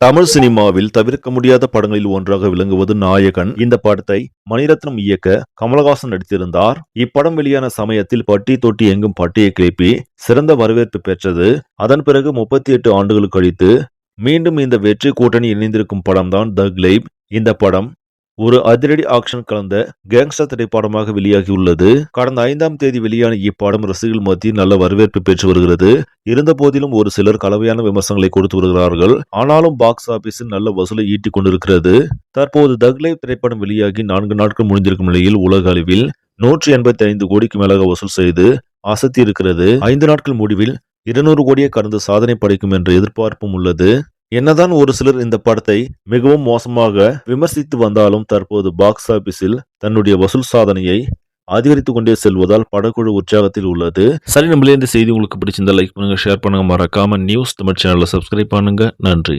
தமிழ் சினிமாவில் தவிர்க்க முடியாத படங்களில் ஒன்றாக விளங்குவது நாயகன். இந்த படத்தை மணிரத்னம் இயக்க கமலஹாசன் நடித்திருந்தார். இப்படம் வெளியான சமயத்தில் பட்டி தொட்டி எங்கும் பட்டியை கிளப்பி சிறந்த வரவேற்பு பெற்றது. அதன் பிறகு 38 ஆண்டுகள் கழித்து மீண்டும் இந்த வெற்றி கூட்டணி இணைந்திருக்கும் படம்தான் தக் லைஃப். இந்த படம் ஒரு அதிரடி ஆக்ஷன் கலந்த கேங்ஸ்டர் திரைப்படமாக வெளியாகியுள்ளது. கடந்த 5ஆம் தேதி வெளியான இப்படம் ரசிகர்கள் மத்தியில் நல்ல வரவேற்பு பெற்று வருகிறது. இருந்த போதிலும் ஒரு சிலர் கலவையான விமர்சனங்களை கொடுத்து வருகிறார்கள். ஆனாலும் பாக்ஸ் ஆபீஸில் நல்ல வசூலை ஈட்டிக் கொண்டிருக்கிறது. தற்போது தக் லைஃப் திரைப்படம் வெளியாகி 4 நாட்கள் முடிந்திருக்கும் நிலையில் உலக அளவில் 185 கோடிக்கு மேலாக வசூல் செய்து அசத்தி இருக்கிறது. 5 நாட்கள் முடிவில் 200 கோடியை கடந்து சாதனை படைக்கும் என்ற எதிர்பார்ப்பும் உள்ளது. என்னதான் ஒரு சிலர் இந்த படத்தை மிகவும் மோசமாக விமர்சித்து வந்தாலும் தற்போது பாக்ஸ் ஆபீஸில் தன்னுடைய வசூல் சாதனையை அதிகரித்துக் கொண்டே செல்வதால் படக்குழு உற்சாகத்தில் உள்ளது. சரி, நம்மளே இந்த செய்தி உங்களுக்கு பிடிச்சிருந்தா லைக் பண்ணுங்க, ஷேர் பண்ணுங்க, மறக்காம நியூஸ் தமிழ் சேனலை சப்ஸ்கிரைப் பண்ணுங்க. நன்றி.